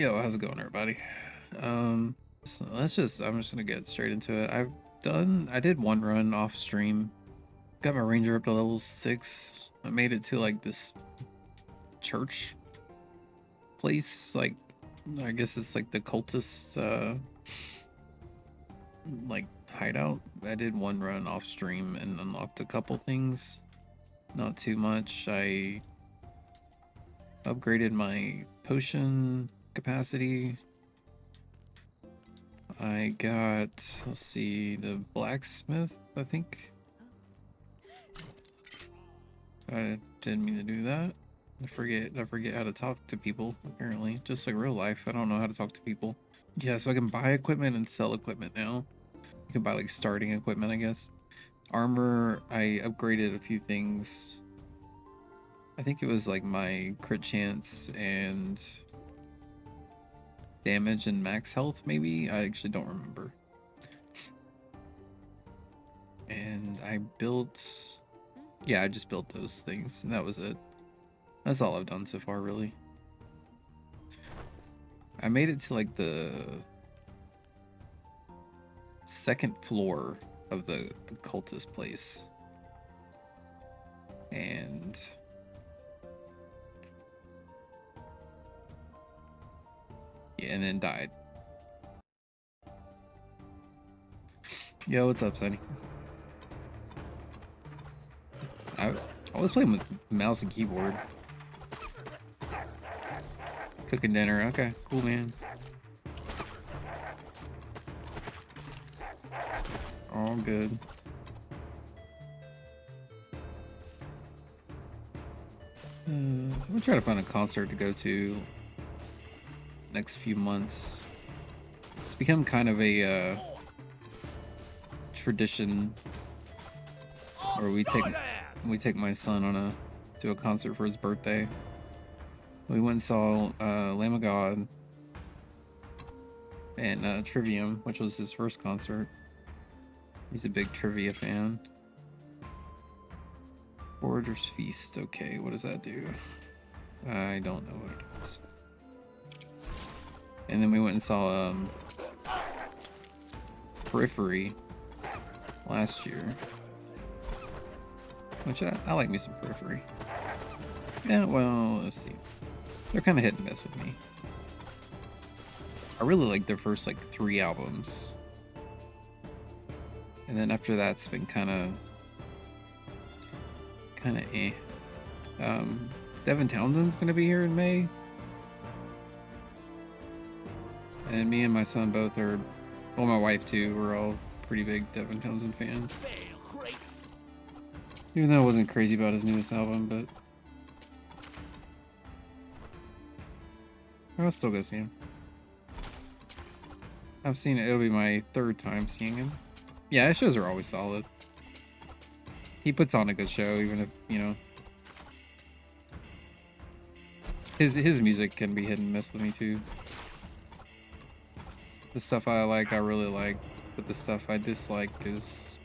Yo, how's it going, everybody? So I'm just gonna get straight into it. I did one run off stream, got my ranger up to level 6. I made it to like this church place, like I guess it's like the cultist like hideout. I did one run off stream and unlocked a couple things, not too much. I upgraded my potion capacity. I got, let's see, the blacksmith, I think. I didn't mean to do that. I forget how to talk to people, apparently. Just like real life, I don't know how to talk to people. Yeah, so I can buy equipment and sell equipment now. You can buy like starting equipment, I guess. Armor, I upgraded a few things. I think it was like my crit chance and damage and max health, maybe? I actually don't remember. And I built... Yeah, I just built those things, and that was it. That's all I've done so far, really. I made it to, like, the second floor of the cultist place. And... yeah, and then died. Yo, what's up, Sonny? I was playing with mouse and keyboard. Cooking dinner. Okay, cool, man. All good. I'm gonna try to find a concert to go to next few months. It's become kind of a tradition where we take my son on to a concert for his birthday. We went and saw Lamb of God and Trivium, which was his first concert. He's a big trivia fan. Forager's Feast. Okay, what does that do? I don't know what it is. And then we went and saw Periphery last year. Which I like me some Periphery. Yeah, well, let's see. They're kind of hit and miss with me. I really like their first like 3 albums. And then after that's been kind of eh. Devin Townsend's gonna be here in May. And me and my son both are, well, my wife too, we're all pretty big Devin Townsend fans. Even though I wasn't crazy about his newest album, but I'll still go see him. I've seen it, it'll be my 3rd time seeing him. Yeah, his shows are always solid. He puts on a good show, even if, you know, his music can be hit and miss with me too. The stuff I like, I really like, but the stuff I dislike is...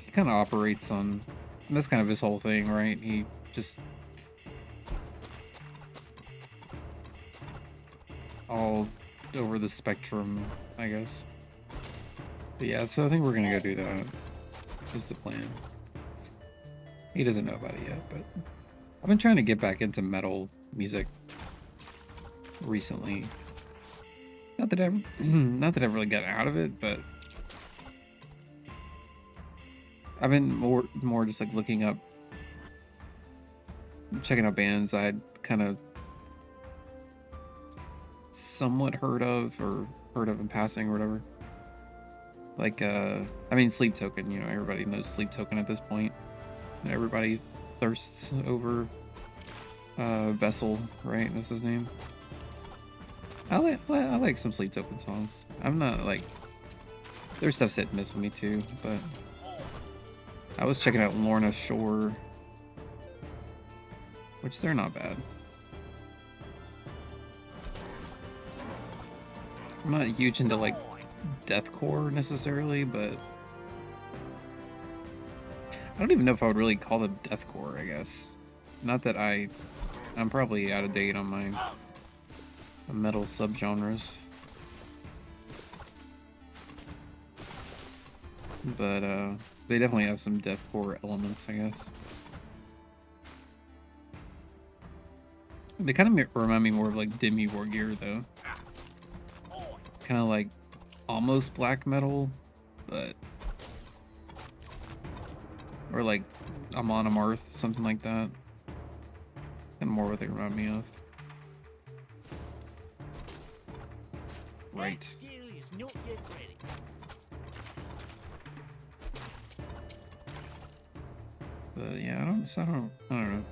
he kind of operates on... and that's kind of his whole thing, right? He just... all over the spectrum, I guess. But yeah, so I think we're gonna go do that. Is the plan. He doesn't know about it yet, but... I've been trying to get back into metal music recently. Not that I really got out of it, but I've been more just like looking up, checking out bands I'd kind of somewhat heard of in passing or whatever. Like I mean, Sleep Token, you know, everybody knows Sleep Token at this point. Everybody thirsts over Vessel, right? That's his name. I like some Sleep Token songs. I'm not like... their stuff's hit and miss with me too, but... I was checking out Lorna Shore, which they're not bad. I'm not huge into like deathcore necessarily, but... I don't even know if I would really call them deathcore, I guess. Not that I'm probably out of date on mine. metal subgenres. But they definitely have some deathcore elements, I guess. They kind of remind me more of like Demi Borgir, though. Kind of like almost black metal, but or like Amon Amarth, something like that. And more what they remind me of. Right. But yeah, I don't know.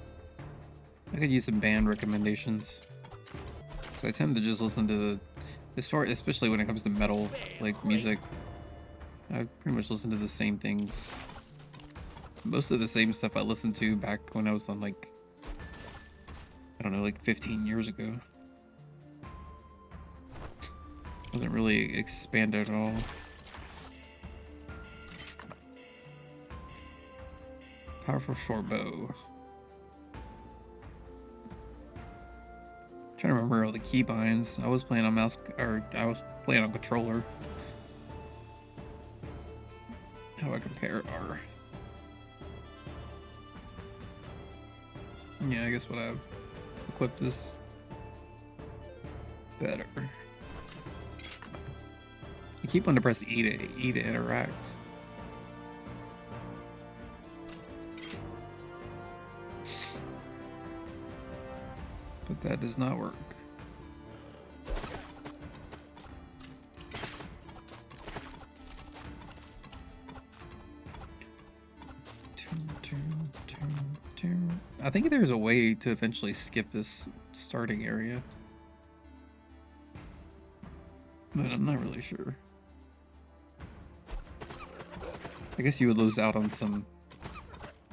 I could use some band recommendations. So I tend to just listen to especially when it comes to metal, like music. I pretty much listen to the same things. Most of the same stuff I listened to back when I was on like, I don't know, like 15 years ago. Wasn't really expanded at all. Powerful short bow. Trying to remember all the keybinds. I was playing on mouse, or I was playing on controller. How do I compare our? Yeah, I guess what I've equipped this better. You keep wanting to press E to interact. But that does not work. I think there's a way to eventually skip this starting area, but I'm not really sure. I guess you would lose out on some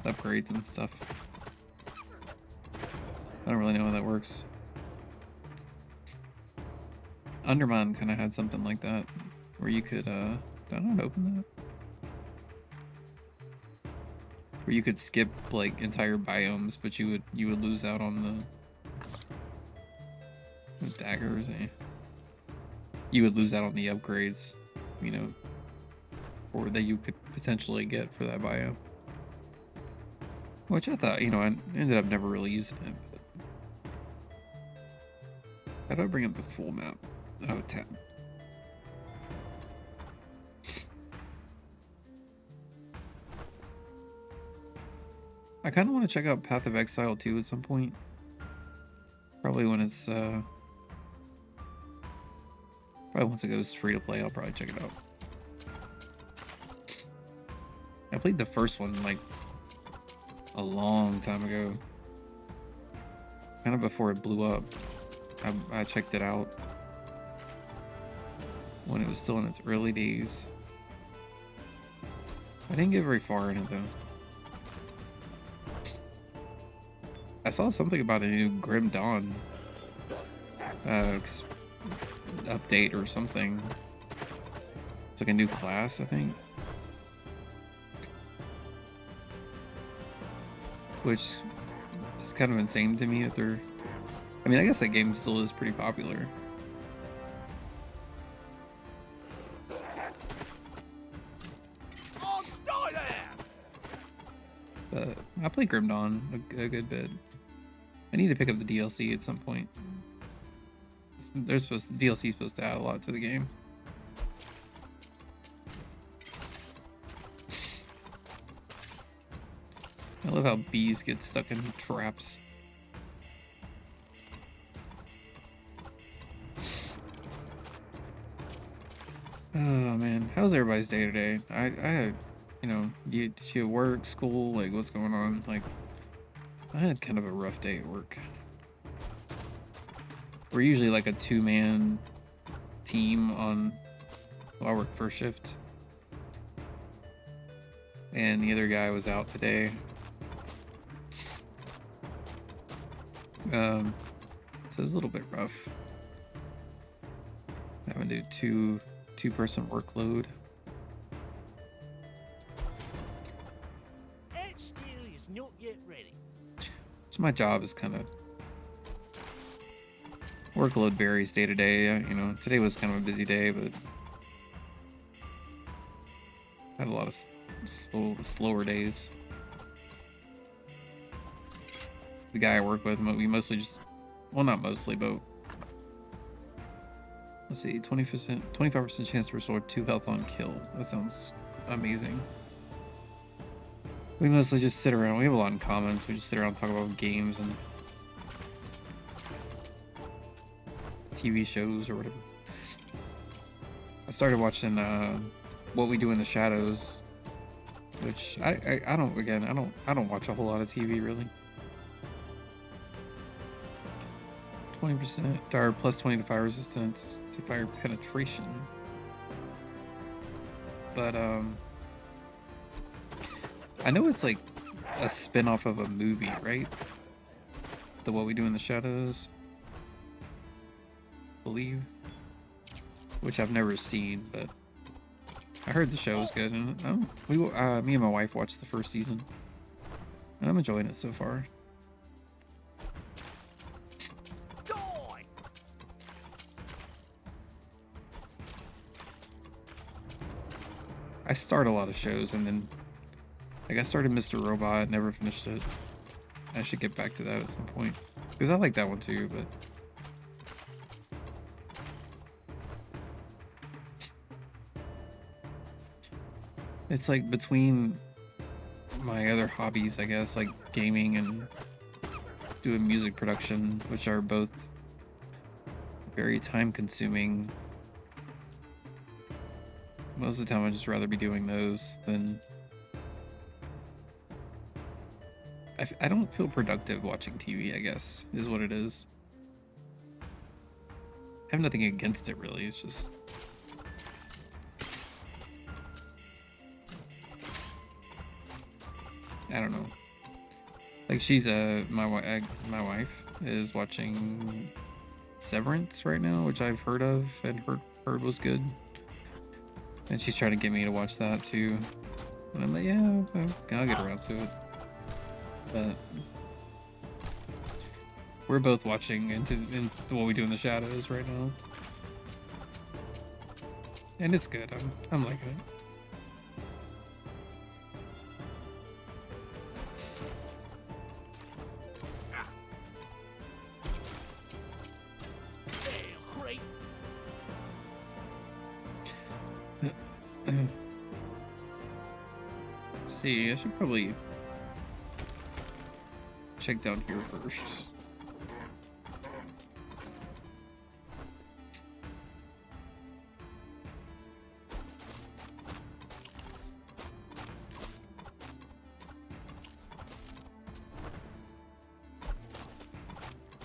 upgrades and stuff. I don't really know how that works. Undermine kind of had something like that, where you could, do I not open that? Where you could skip like entire biomes, but you would lose out on the daggers. You would lose out on the upgrades, you know, or that you could potentially get for that biome. Which I thought, you know, I ended up never really using it. But how do I bring up the full map? Oh, tab. I kind of want to check out Path of Exile 2 at some point. Probably when it's, probably once it goes free to play, I'll probably check it out. I played the first one, like, a long time ago. Kind of before it blew up. I checked it out when it was still in its early days. I didn't get very far in it, though. I saw something about a new Grim Dawn update or something. It's like a new class, I think. Which is kind of insane to me that they're... I mean, I guess that game still is pretty popular. But I played Grim Dawn a good bit. I need to pick up the DLC at some point. DLC is supposed to add a lot to the game. I love how bees get stuck in traps. Oh man, how's everybody's day today? I you know, did you work, school, like what's going on? Like, I had kind of a rough day at work. We're usually like a 2-man team on, well, I work first shift. And the other guy was out today. So it was a little bit rough. Having to do two-person workload. So my job is kind of Workload varies day to day. You know, today was kind of a busy day, but had a lot of slower days. The guy I work with, we mostly just, well, not mostly, but let's see, 20%, 25% chance to restore 2 health on kill. That sounds amazing. We mostly just sit around. We have a lot in common, so we just sit around and talk about games and TV shows or whatever. I started watching What We Do in the Shadows, which I don't watch a whole lot of TV really. 20% or plus 20 to fire resistance to fire penetration. But I know it's like a spin-off of a movie, right? The What We Do in the Shadows, I believe, which I've never seen, but I heard the show was good, and me and my wife watched the first season, and I'm enjoying it so far. I start a lot of shows, and then like I started Mr. Robot, never finished it. I should get back to that at some point, because I like that one too, but it's like between my other hobbies, I guess, like gaming and doing music production, which are both very time consuming. Most of the time I'd just rather be doing those than... I don't feel productive watching TV, I guess, is what it is. I have nothing against it, really. It's just... I don't know. Like, she's my wife is watching Severance right now, which I've heard of and heard was good. And she's trying to get me to watch that too. And I'm like, yeah, I'll get around to it. But we're both watching into What We Do in the Shadows right now. And it's good. I'm liking it. See, I should probably check down here first.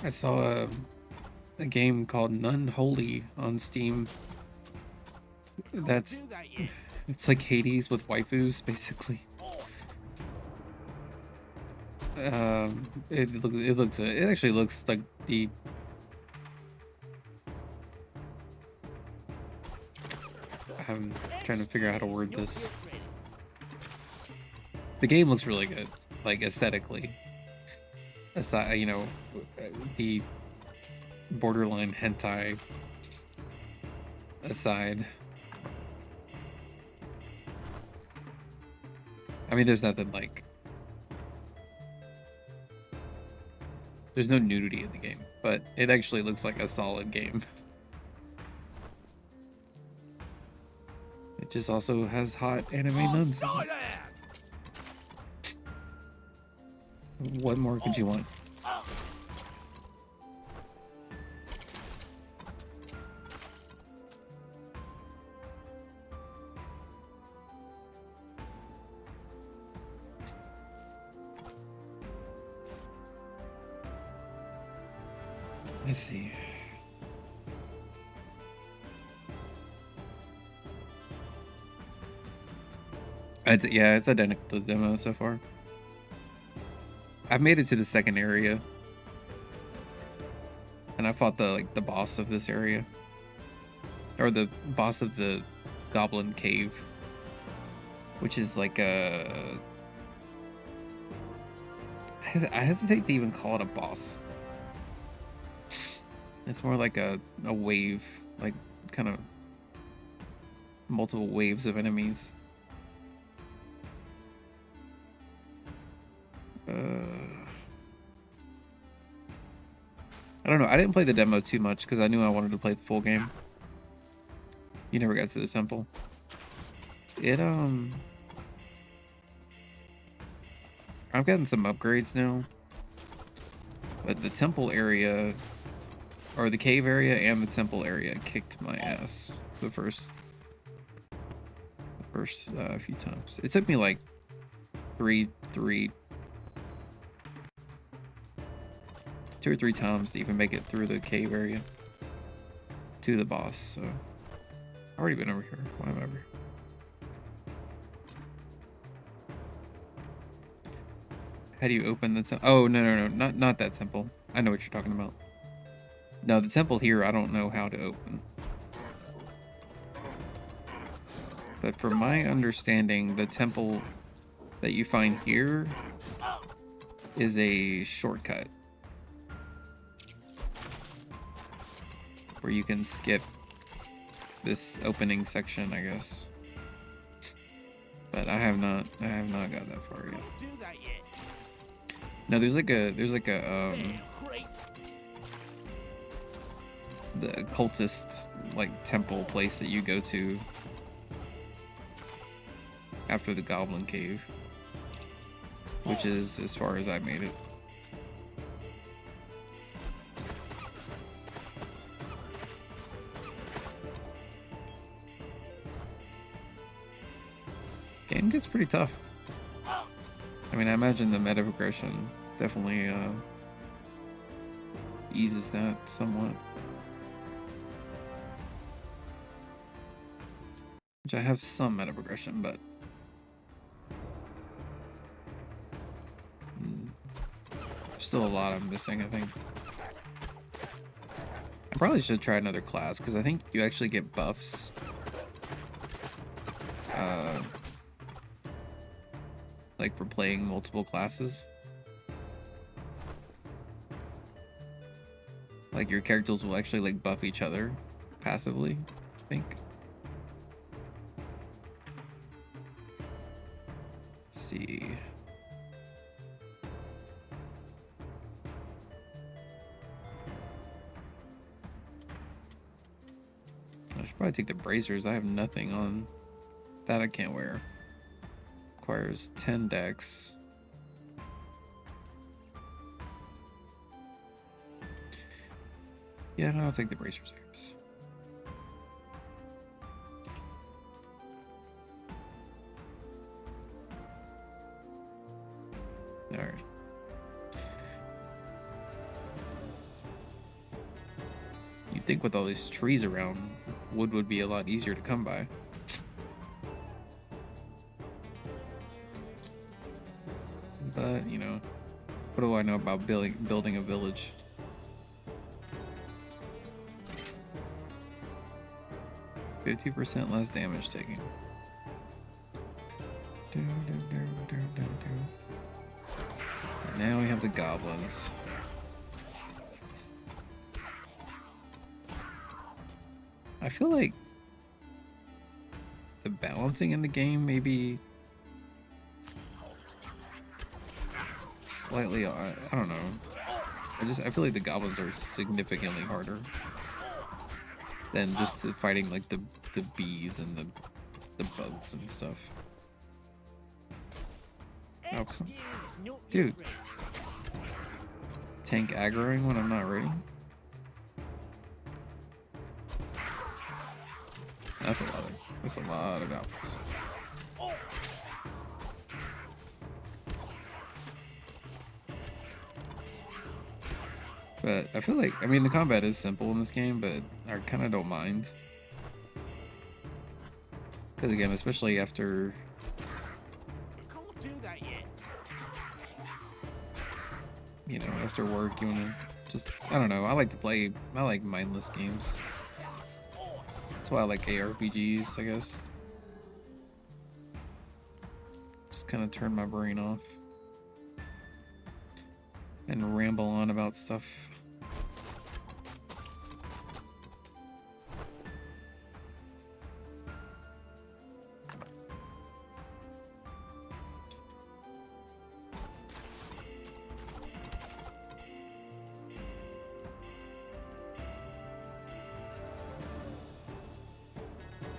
I saw a game called None Holy on Steam. It's like Hades with waifus, basically. It actually looks like the... I'm trying to figure out how to word this. The game looks really good, like aesthetically. Aside, you know, the borderline hentai aside. I mean, there's nothing like... There's no nudity in the game, but it actually looks like a solid game. It just also has hot anime nuns. What more could you want? Let's see. It's identical to the demo so far. I've made it to the second area, and I fought the boss of this area, or the boss of the Goblin Cave, which is like a... I hesitate to even call it a boss. It's more like a wave, like kind of multiple waves of enemies. I don't know. I didn't play the demo too much because I knew I wanted to play the full game. You never got to the temple. I've gotten some upgrades now, but the temple area, or the cave area and the temple area, kicked my ass the first few times. It took me like two or three times to even make it through the cave area to the boss. So I've already been over here. Why am I over here? How do you open the temple? Oh, no, not that temple. I know what you're talking about. No, the temple here, I don't know how to open. But from my understanding, the temple that you find here is a shortcut where you can skip this opening section, I guess. But I have not got that far yet. No, there's like a the cultist like temple place that you go to after the goblin cave, which is as far as I made it. Game gets pretty tough. I mean, I imagine the meta progression definitely eases that somewhat. Which I have some meta progression, but there's still a lot I'm missing, I think. I probably should try another class, because I think you actually get buffs. Like for playing multiple classes. Like your characters will actually like buff each other passively, I think. Let's see. I should probably take the bracers. I have nothing on that I can't wear. Requires 10 dex. Yeah, no, I'll take the bracers, I guess. Alright. You'd think with all these trees around, wood would be a lot easier to come by. But, you know, what do I know about building a village? %50 less damage taken. And now we have the goblins. I feel like the balancing in the game maybe slightly, I don't know. I feel like the goblins are significantly harder than just fighting like the bees and the bugs and stuff. Oh, dude. Tank aggroing when I'm not ready? That's a lot of goblins. But I feel like, I mean, the combat is simple in this game, but I kind of don't mind. Because again, especially after... You know, after work, you want to just, I don't know, I like mindless games. That's why I like ARPGs, I guess. Just kind of turn my brain off. And ramble on about stuff.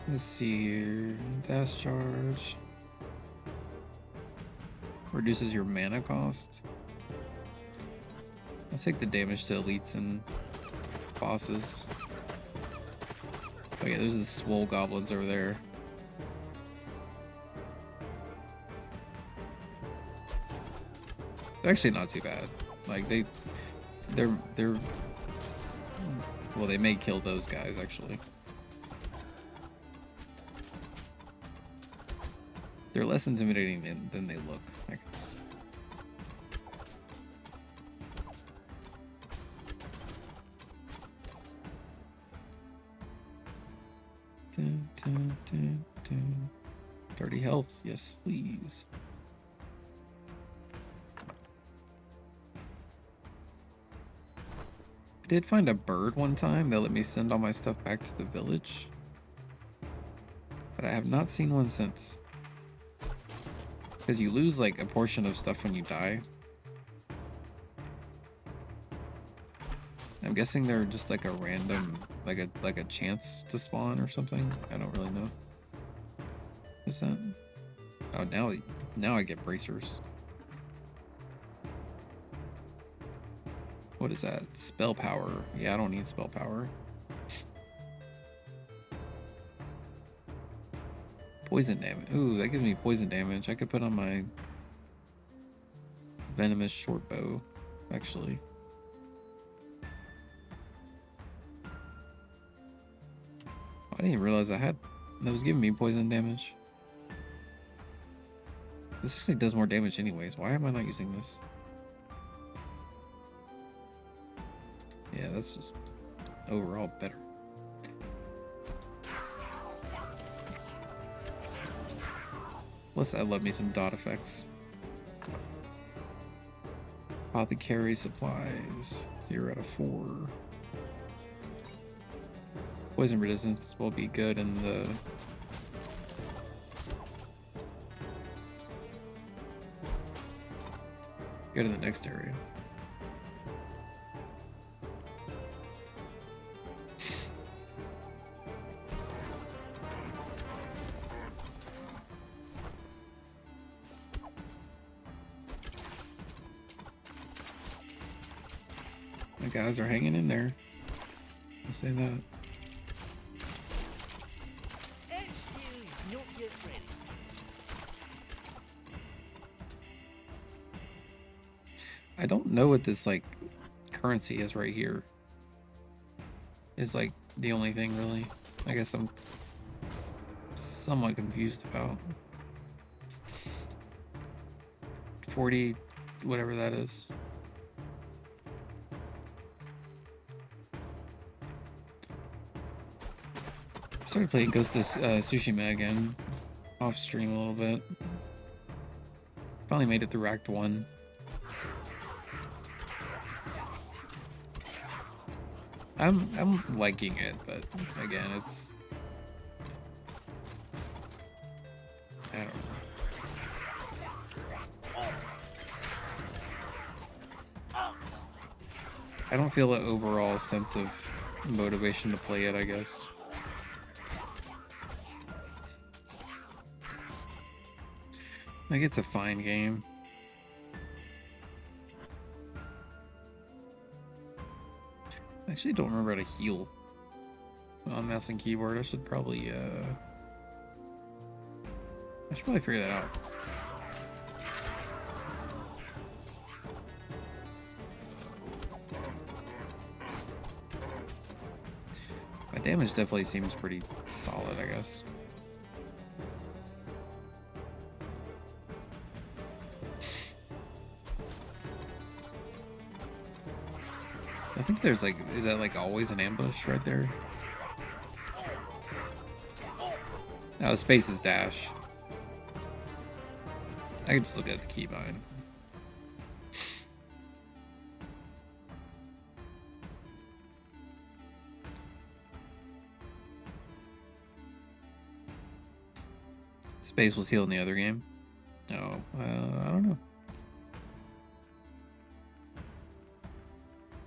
Let's see here. Dash charge. Reduces your mana cost. I'll take the damage to elites and bosses. Oh yeah, there's the swole goblins over there. They're actually not too bad. Like they're well, they may kill those guys actually. They're less intimidating than they look, I guess. Dun, dun, dun, dun. 30 health, yes please. I did find a bird one time that let me send all my stuff back to the village, but I have not seen one since. Because you lose like a portion of stuff when you die. I'm guessing they're just like a random, like a chance to spawn or something. I don't really know. What's that? Oh, now I get bracers. What is that? Spell power. Yeah, I don't need spell power. Poison damage. Ooh, that gives me poison damage. I could put on my venomous short bow, actually. I didn't even realize that was giving me poison damage. This actually does more damage anyways. Why am I not using this? Yeah, that's just overall better. Plus, I love me some dot effects. Apothecary supplies, 0 out of 4. Poison resistance will be good in the... Good in the next area. My guys are hanging in there. I'll say that. I don't know what this like currency is right here. It's like the only thing really. I guess I'm somewhat confused about. 40, whatever that is. I started playing Ghost of Tsushima again, off stream a little bit. Finally made it through Act 1. I'm liking it, but again, it's... I don't know. I don't feel an overall sense of motivation to play it, I guess. Like, it's a fine game. I actually don't remember how to heal on mouse and keyboard. I should probably figure that out. My damage definitely seems pretty solid, I guess. I think there's like, is that like always an ambush right there? Oh, space is dash. I can just look at the keybind. Space was healed in the other game. Oh, I don't know.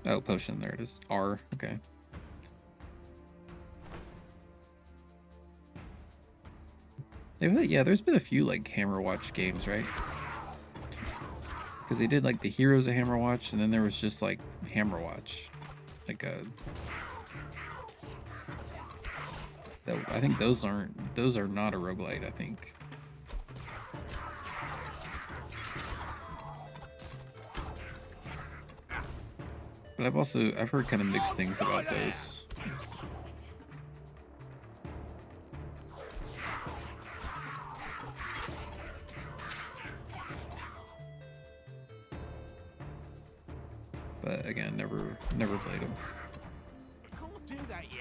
Oh, potion, there it is. R, okay. Yeah, there's been a few like Hammerwatch games, right? Because they did like the Heroes of Hammerwatch, and then there was just like Hammerwatch, like a. I think those are not a roguelite, I think. But I've heard kind of mixed things about those. But again, never played them. Can't do that yet.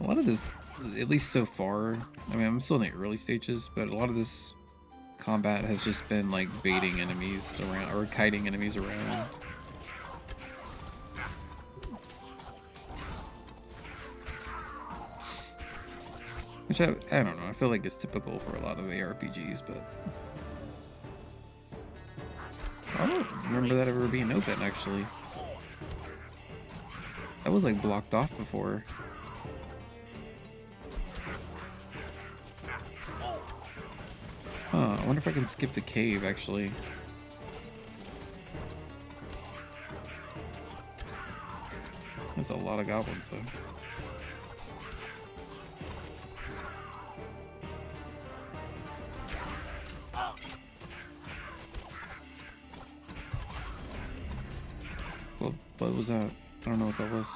A lot of this, at least so far, I mean, I'm still in the early stages, but a lot of this combat has just been like baiting enemies around or kiting enemies around. Which I don't know, I feel like it's typical for a lot of ARPGs, but I don't remember that ever being open, actually. That was like blocked off before. Huh, I wonder if I can skip the cave, actually. That's a lot of goblins, though. Well, what was that? I don't know what that was.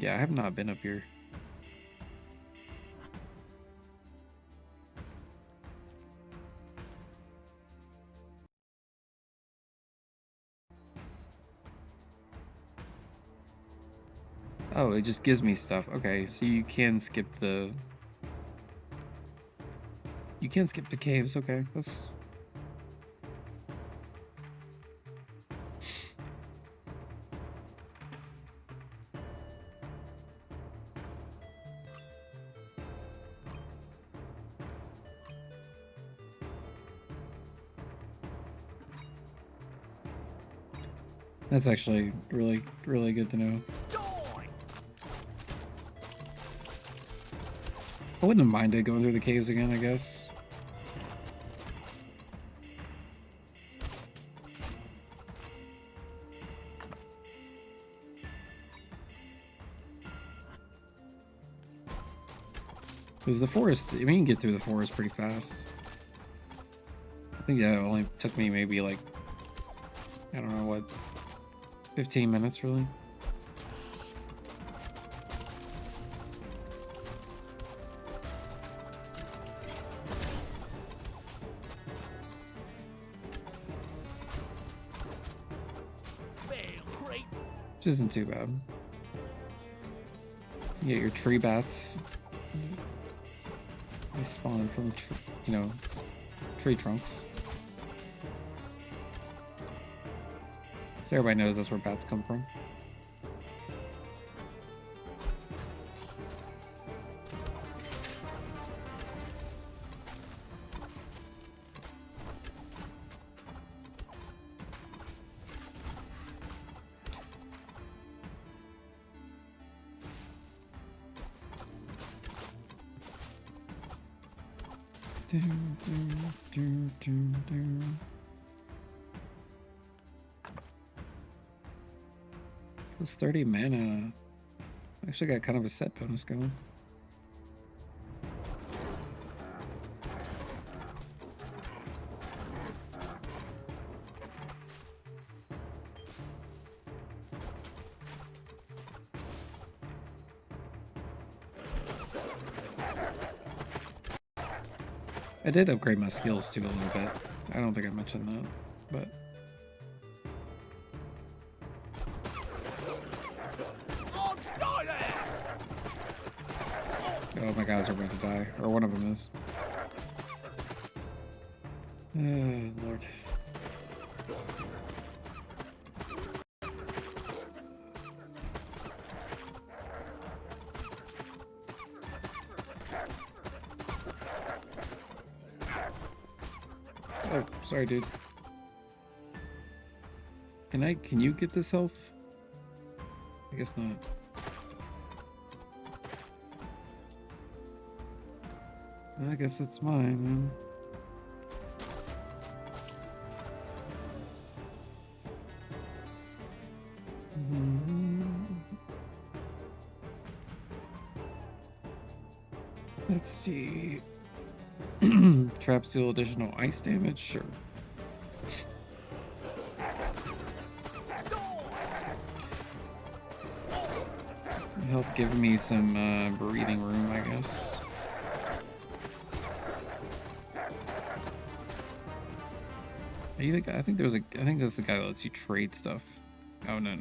Yeah, I have not been up here. Oh, it just gives me stuff. Okay, so you can skip the... You can skip the caves, okay. That's... That's actually really, really good to know. I wouldn't have minded going through the caves again, I guess. Because the forest, I mean, you can get through the forest pretty fast. I think that only took me maybe like, I don't know what, 15 minutes really. Which isn't too bad. You get your tree bats. They spawn from, tree trunks. So everybody knows that's where bats come from. Plus 30 mana. Actually got kind of a set bonus going. I did upgrade my skills too a little bit. I don't think I mentioned that, but... Oh, my guys are about to die. Or one of them is. Oh, Lord. Oh, sorry, dude. Can you get this health? I guess not. I guess it's mine, man. Let's see. Traps deal additional ice damage? Sure. Help give me some breathing room, I guess. Are you the guy? I think that's the guy that lets you trade stuff. Oh no.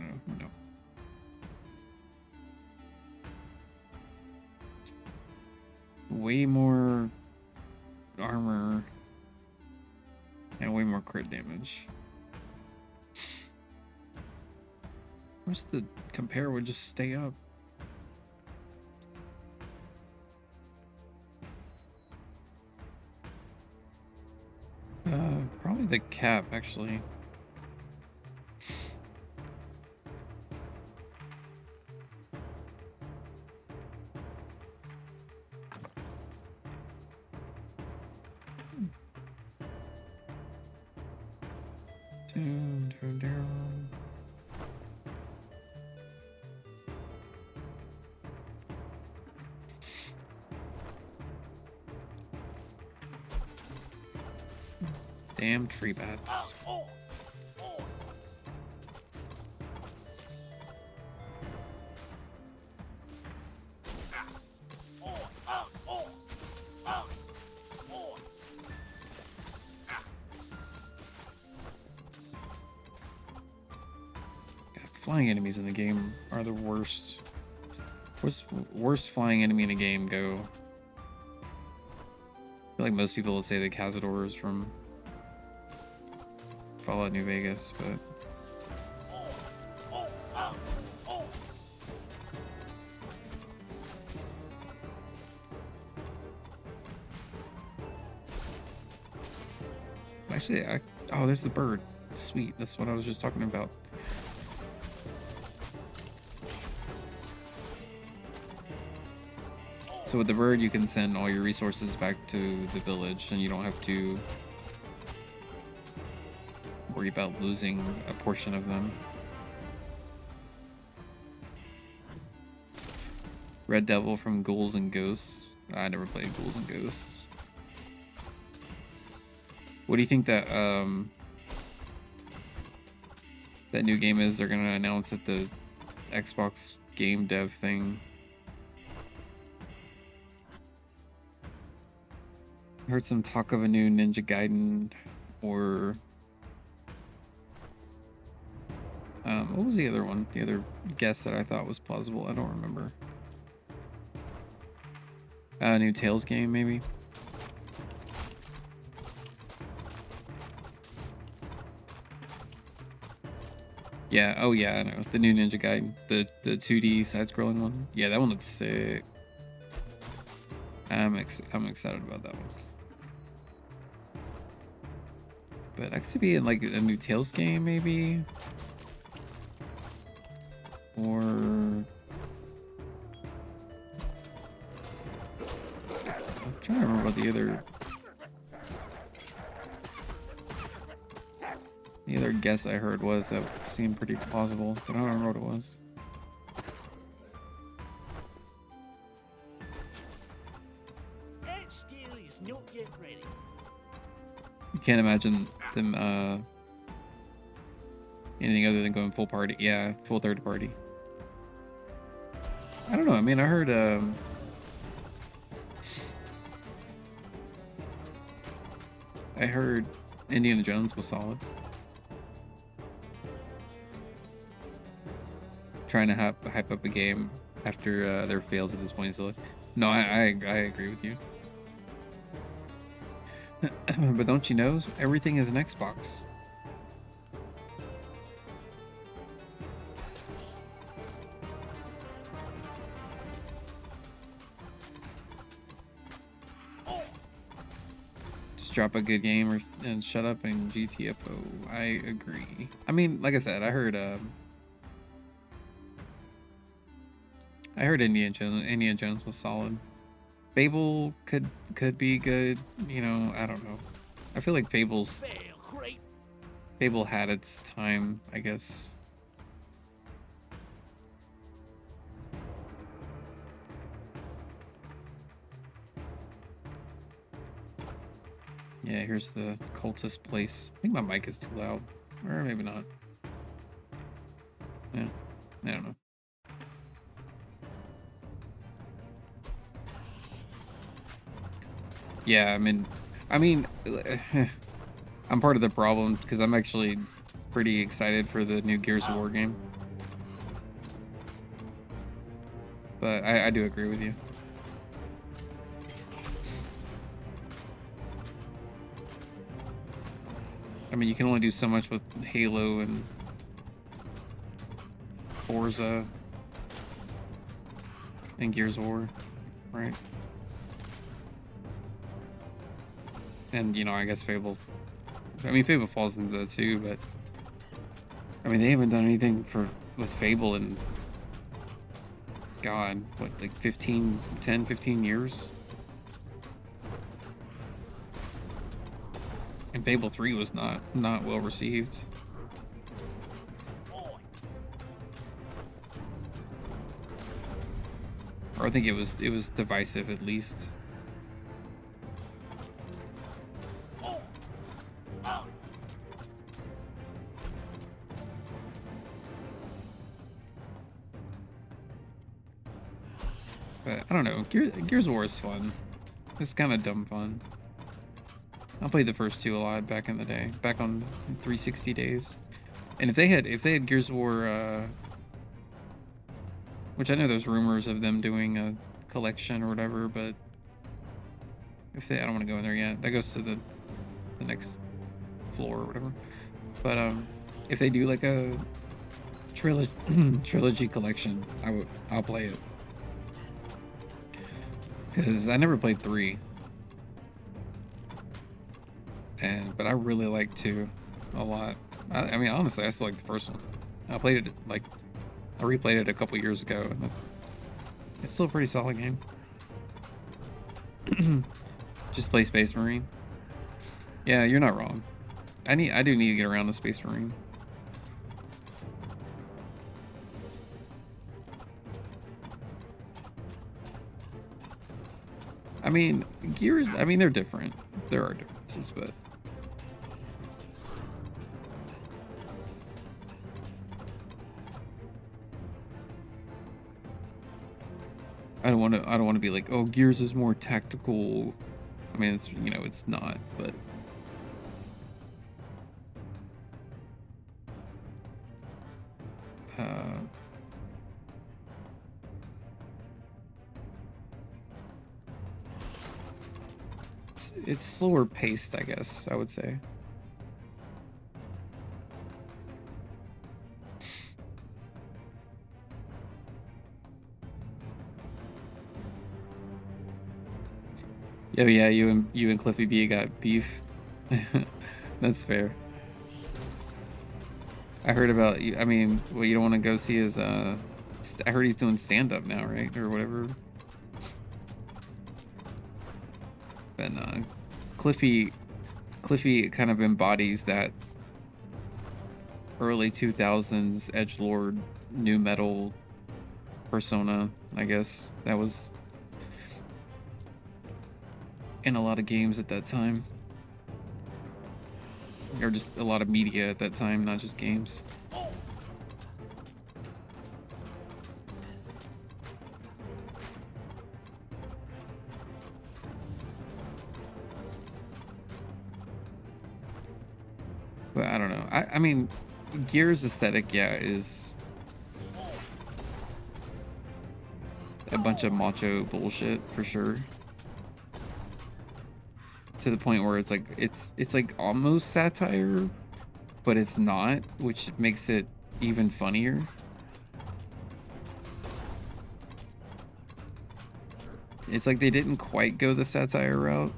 Way more armor and way more crit damage. What's the compare would just stay up? Probably the cap, actually. Down. Damn tree bats. Flying enemies in the game are the worst. Worst flying enemy in a game go? I feel like most people will say the Cazadors from Fallout New Vegas, but actually, oh, there's the bird. Sweet, that's what I was just talking about. So with the bird, you can send all your resources back to the village, and you don't have to worry about losing a portion of them. Red Devil from Ghouls and Ghosts. I never played Ghouls and Ghosts. What do you think that that new game is they're gonna announce at the Xbox game dev thing? Heard some talk of a new Ninja Gaiden, or what was the other one? The other guess that I thought was plausible. I don't remember. A new Tales game, maybe. Yeah. Oh yeah, I know the new Ninja Gaiden, the 2D side-scrolling one. Yeah, that one looks sick. I'm excited about that one. But that could be in like a new Tales game, maybe. Or I'm trying to remember what the other guess I heard was that seemed pretty plausible, but I don't remember what it was. That skill is not yet ready. You can't imagine them anything other than going full party. Yeah, full third party. I don't know. I mean, I heard Indiana Jones was solid. Trying to hype up a game after their fails at this point. So, no, I agree with you. But don't you know, everything is an Xbox. drop a good game and shut up and GTFO. I agree. I mean, like I said, I heard Indiana Jones was solid. Fable could be good, you know, I don't know. I feel like Fable had its time, I guess. Yeah, here's the cultist place. I think my mic is too loud. Or maybe not. Yeah, I don't know. Yeah, I mean, I'm part of the problem because I'm actually pretty excited for the new Gears of War game. But I do agree with you. I mean, you can only do so much with Halo and Forza and Gears of War, right? And, you know, I guess Fable. I mean, Fable falls into that too, but I mean, they haven't done anything with Fable in, God, what, like 10, 15 years? And Fable 3 was not well received. Or I think it was divisive at least. But I don't know. Gears of War is fun. It's kind of dumb fun. I played the first two a lot back in the day, back on 360 days. And if they had Gears of War, which I know there's rumors of them doing a collection or whatever, but I don't want to go in there yet. That goes to the next floor or whatever. But if they do like a trilogy collection, I'll play it. Because I never played 3. But I really like 2 a lot. I mean, honestly, I still like the first one. I replayed it a couple years ago, and it's still a pretty solid game. Just play Space Marine. Yeah, you're not wrong. I do need to get around to Space Marine. I mean, Gears, I mean, they're different. There are differences, but I don't want to be like, oh, Gears is more tactical. I mean, it's, you know, it's not, but it's slower paced, I guess I would say. Oh yeah, you and Cliffy B got beef. That's fair. I heard about you. I mean, what you don't want to go see is I heard he's doing stand up now, right, or whatever. But Cliffy kind of embodies that early 2000s edgelord new metal persona, I guess. That was in a lot of games at that time. Or just a lot of media at that time, not just games. But I don't know. I mean, Gears aesthetic, yeah, is a bunch of macho bullshit for sure. To the point where it's like almost satire, but it's not, which makes it even funnier. It's like they didn't quite go the satire route.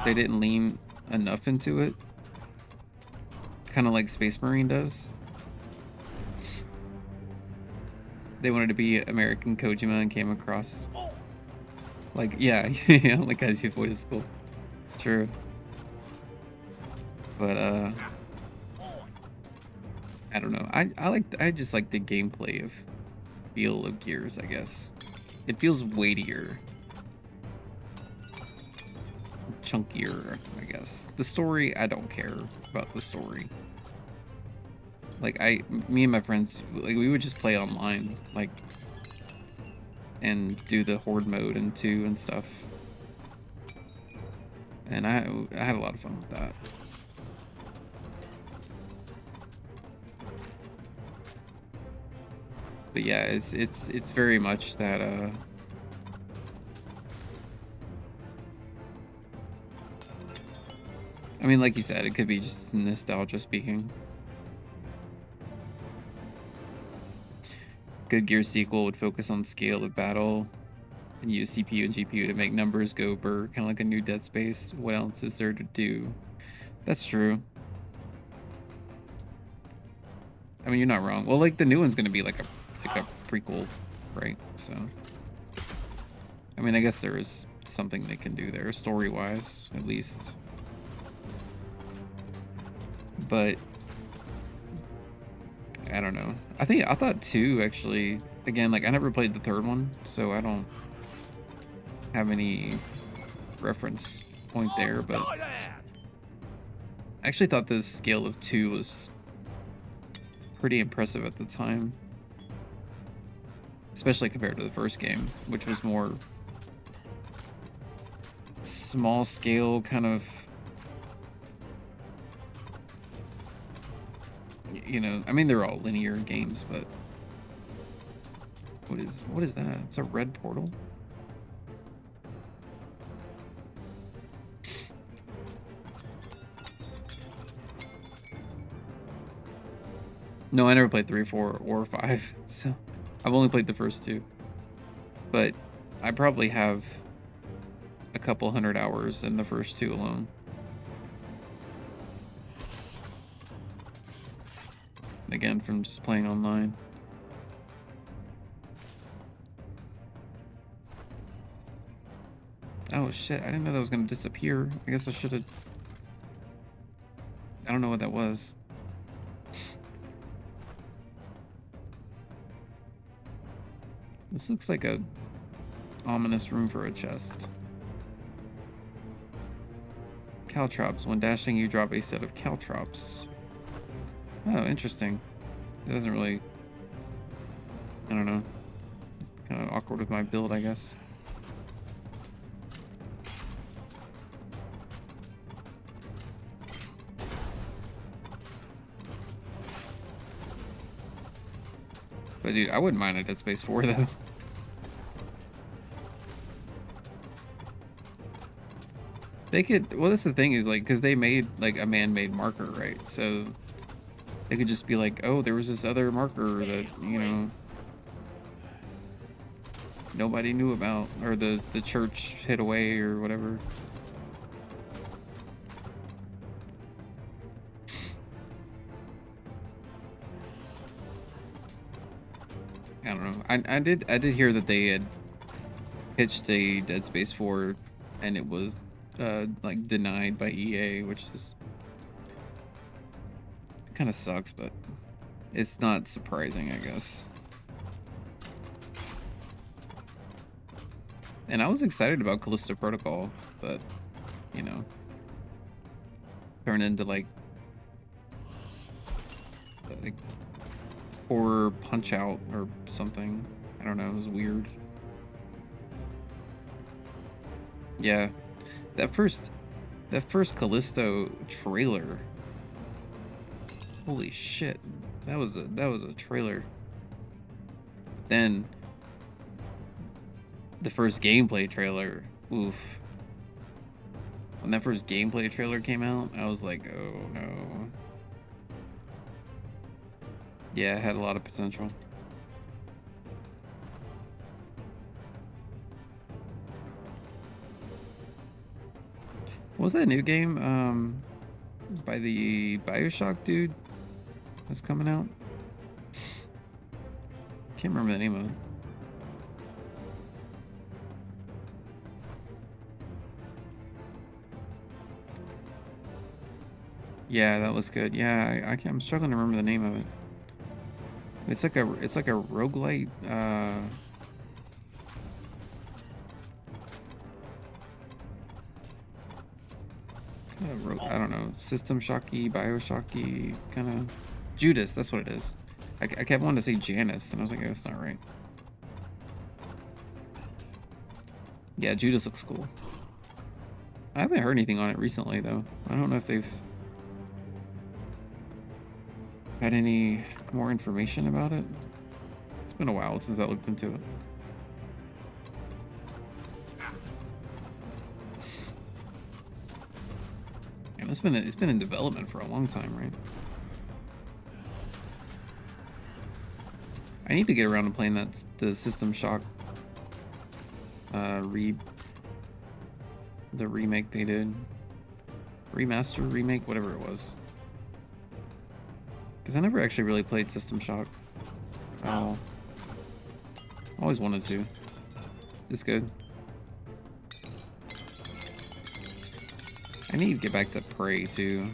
They didn't lean enough into it, kind of like Space Marine does. They wanted to be American Kojima and came across like, yeah, yeah, like guys you avoid school. True. But I don't know. I just like the gameplay of feel of Gears, I guess. It feels weightier. Chunkier, I guess. The story, I don't care about the story. Like me and my friends, like we would just play online, like, and do the horde mode and 2 and stuff. And I had a lot of fun with that. But yeah, it's very much that I mean, like you said, it could be just nostalgia speaking. Good Gear sequel would focus on scale of battle and use CPU and GPU to make numbers go burr, kind of like a new Dead Space. What else is there to do? That's true. I mean, you're not wrong. Well, like the new one's gonna be like a prequel, right? So, I mean, I guess there is something they can do there, story-wise, at least. But I don't know. I thought 2 actually. Again, like I never played the 3rd one, so I don't have any reference point there. But I actually thought the scale of 2 was pretty impressive at the time, especially compared to the first game, which was more small scale, kind of. You know, I mean, they're all linear games, but what is that? It's a red portal. No, I never played 3, 4, or 5, so I've only played the first 2. But I probably have a couple 100 hours in the first 2 alone. Again, from just playing online. Oh shit, I didn't know that was gonna disappear. I guess I should have... I don't know what that was. This looks like a ominous room for a chest. Caltrops. When dashing, you drop a set of caltrops. Oh, interesting. It doesn't really... I don't know. Kind of awkward with my build, I guess. But dude, I wouldn't mind a Dead Space 4 though. They could... Well, that's the thing is, like, because they made, like, a man-made marker, right? So... They could just be like, oh, there was this other marker that, you know, nobody knew about, or the church hid away or whatever. I don't know. I did hear that they had pitched a Dead Space 4 and it was like denied by EA, which is kind of sucks, but it's not surprising, I guess. And I was excited about Callisto Protocol, but, you know, turned into like horror Punch-Out or something. I don't know, it was weird. Yeah, that first Callisto trailer. Holy shit, that was a trailer. Then the first gameplay trailer, oof. When that first gameplay trailer came out, I was like, oh no. Yeah, it had a lot of potential. What was that new game? By the BioShock dude that's coming out. Can't remember the name of it. Yeah, that looks good. Yeah, I'm struggling to remember the name of it. It's like a roguelite. I don't know, System Shocky, BioShocky, kind of. Judas, that's what it is. I kept wanting to say Janice, and I was like, that's not right. Yeah, Judas looks cool. I haven't heard anything on it recently, though. I don't know if they've had any more information about it. It's been a while since I looked into it. And it's been in development for a long time, right? I need to get around to playing the System Shock the remake they did. Remaster, remake, whatever it was. Because I never actually really played System Shock. Oh. Always wanted to. It's good. I need to get back to Prey too.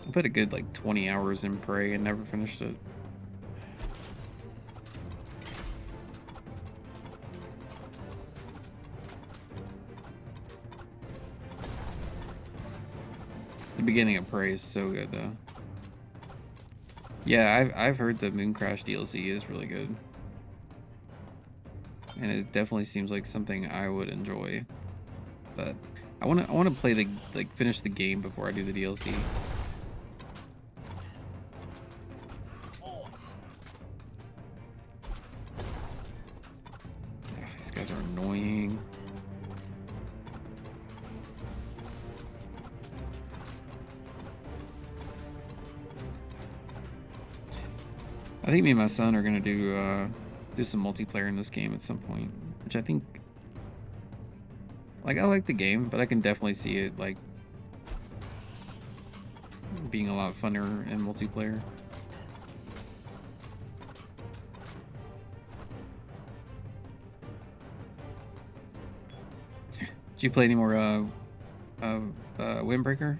I put a good like 20 hours in Prey and never finished it. The beginning of Prey is so good though. Yeah, I've heard the Moon Crash DLC is really good. And it definitely seems like something I would enjoy. But I wanna play finish the game before I do the DLC. Ugh, these guys are annoying. I think me and my son are gonna do some multiplayer in this game at some point, which I think, like, I like the game, but I can definitely see it like being a lot funner in multiplayer. Did you play any more Windbreaker?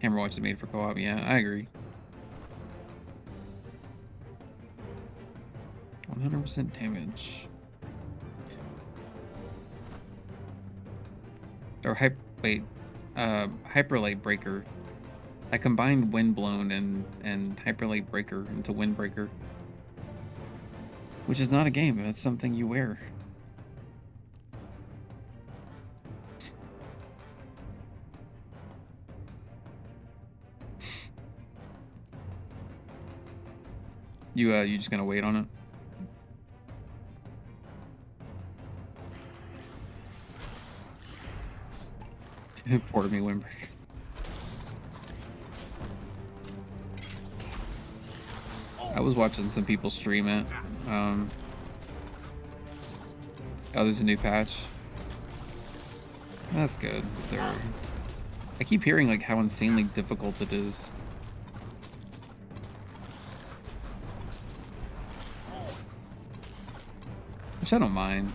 Hammerwatch is made for co-op. Yeah, I agree. 100% damage. Or Hyperlight Breaker. I combined Windblown and Hyperlight Breaker into Windbreaker. Which is not a game, that's something you wear. You just gonna wait on it? Poor me, Windbreaker. I was watching some people stream it. Oh, there's a new patch. That's good. I keep hearing like how insanely difficult it is. Which I don't mind.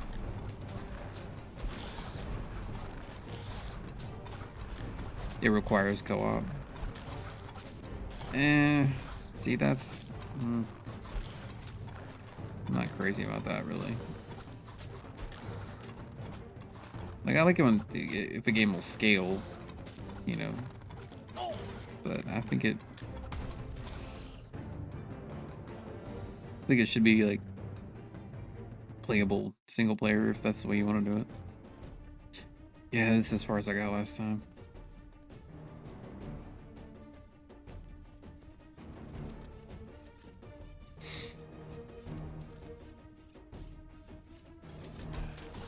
It requires co-op. See, that's... I'm not crazy about that, really. Like, I like it if a game will scale, you know. But I think it should be, like, playable single player if that's the way you want to do it. Yeah, this is as far as I got last time.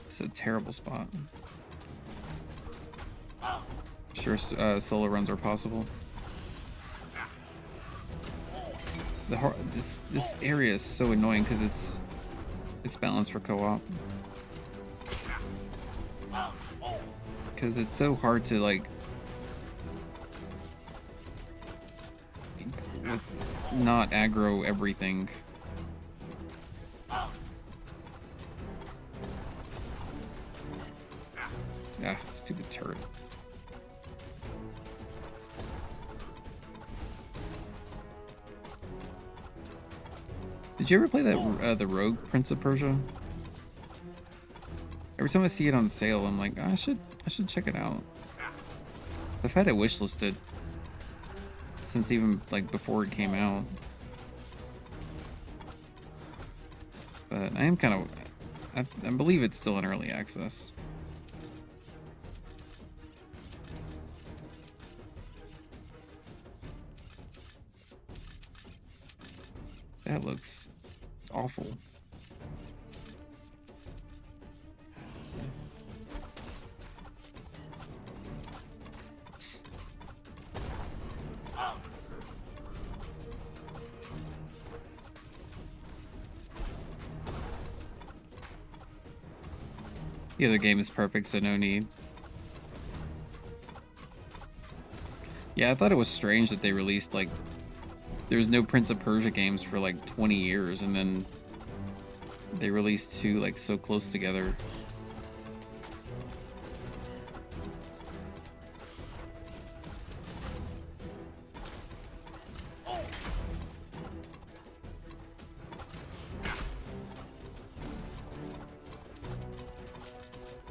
It's a terrible spot. Sure, solo runs are possible. This area is so annoying because it's balanced for co-op. Because it's so hard to, like, not aggro everything. Ah, stupid turret. Did you ever play that the Rogue Prince of Persia? Every time I see it on sale, I'm like, I should check it out. I've had it wishlisted since even like before it came out, but I am kind of, I believe it's still in early access. That looks awful. The other game is perfect, so no need. Yeah, I thought it was strange that they released, like, there was no Prince of Persia games for like 20 years, and then they released two like so close together.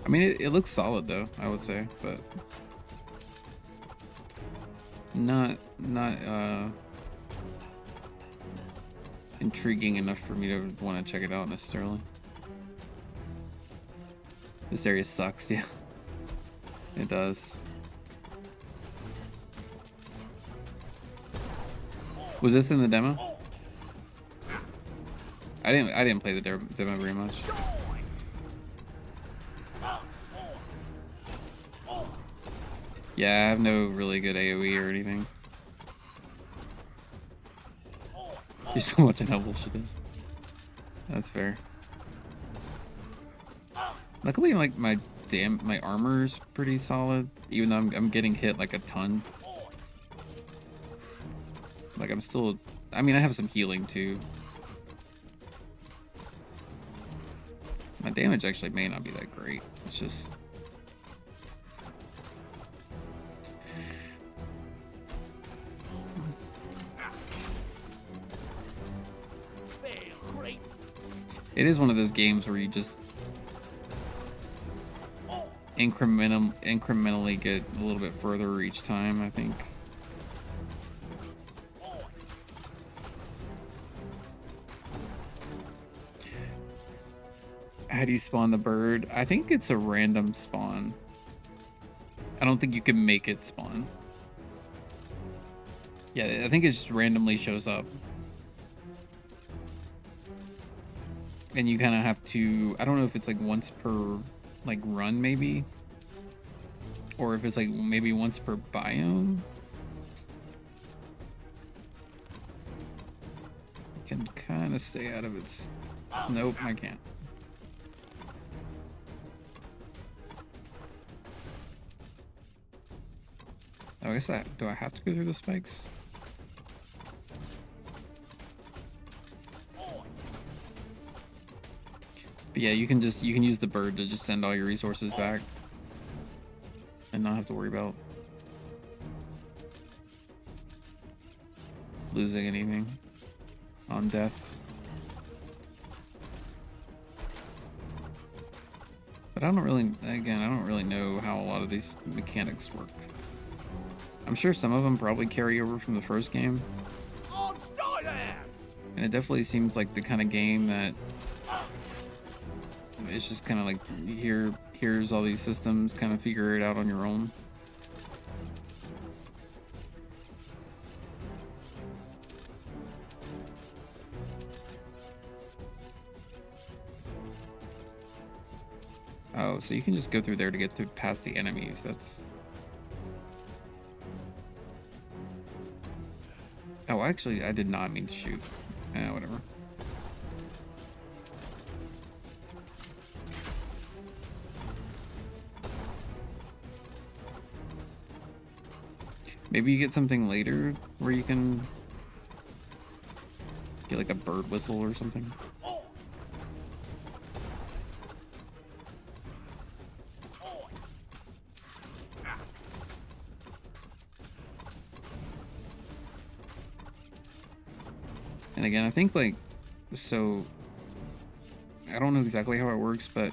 I mean, it looks solid though, I would say, but not intriguing enough for me to want to check it out necessarily. This area sucks, yeah. It does. Was this in the demo? I didn't play the demo very much. Yeah, I have no really good AoE or anything. You're still watching how bullshit is. That's fair. Luckily, like my armor's pretty solid, even though I'm getting hit like a ton. Like I'm still, I mean, I have some healing too. My damage actually may not be that great. It's just. It is one of those games where you just incrementally get a little bit further each time, I think. How do you spawn the bird? I think it's a random spawn. I don't think you can make it spawn. Yeah, I think it just randomly shows up. And you kind of have to, I don't know if it's like once per like run maybe, or if it's like maybe once per biome. You can kind of stay out of its, nope, I can't. Oh, I guess do I have to go through the spikes? But yeah, you can use the bird to just send all your resources back and not have to worry about losing anything on death. But I don't really know how a lot of these mechanics work. I'm sure some of them probably carry over from the first game. And it definitely seems like the kind of game that it's just kind of like, here's all these systems, kind of figure it out on your own. Oh, so you can just go through there to get through past the enemies. That's... Oh, actually, I did not mean to shoot. Whatever. Maybe you get something later where you can get like a bird whistle or something. And again, I think like, so I don't know exactly how it works, but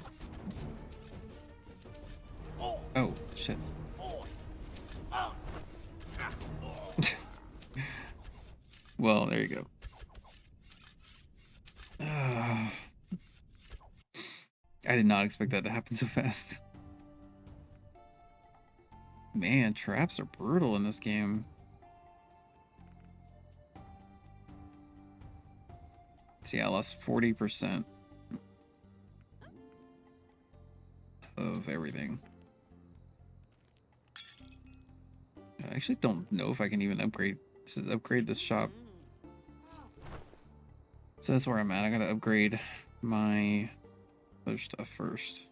oh shit. Well, there you go. I did not expect that to happen so fast. Man, traps are brutal in this game. See, I lost 40% of everything. I actually don't know if I can even upgrade this shop. So that's where I'm at. I gotta upgrade my other stuff first.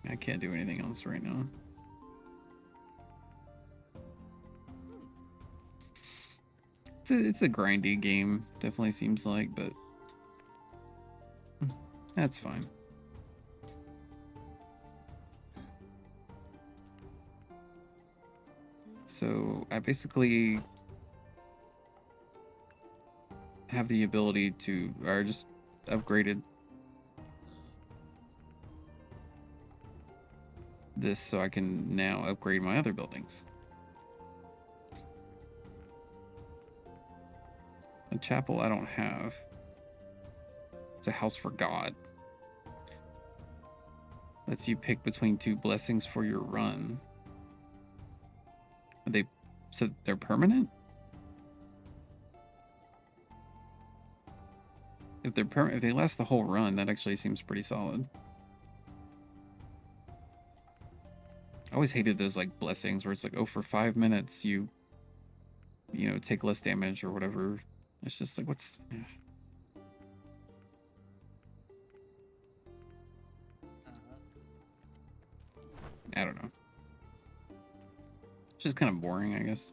I can't do anything else right now. It's a grindy game, definitely seems like, but that's fine. So I basically have the ability to, or just upgraded this so I can now upgrade my other buildings. A chapel I don't have. It's a house for God. Lets you pick between 2 blessings for your run. Are they, so they're permanent? If they're if they last the whole run, that actually seems pretty solid. I always hated those like blessings where it's like, oh, for 5 minutes you know, take less damage or whatever. It's just like, what's... I don't know. It's just kind of boring, I guess.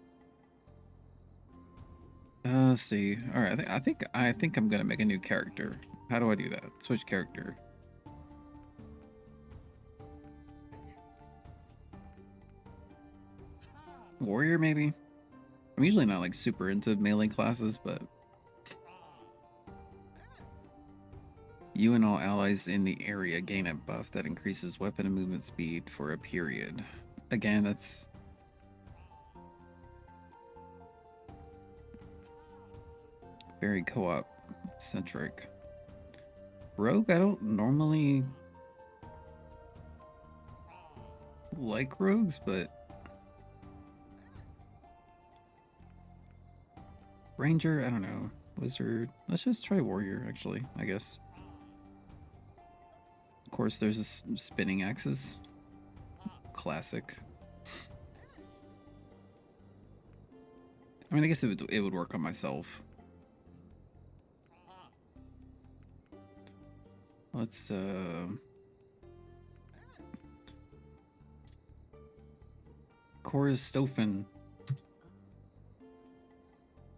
Let's see. All right, I think I'm gonna make a new character. How do I do that? Switch character. Warrior, maybe? I'm usually not like super into melee classes, but you and all allies in the area gain a buff that increases weapon and movement speed for a period. Again, that's very co-op centric. Rogue, I don't normally like rogues, but Ranger, I don't know. Wizard, let's just try Warrior, actually, I guess. Of course, there's a spinning axes. Classic. I mean, I guess it would work on myself. Let's, Cora's Stofan.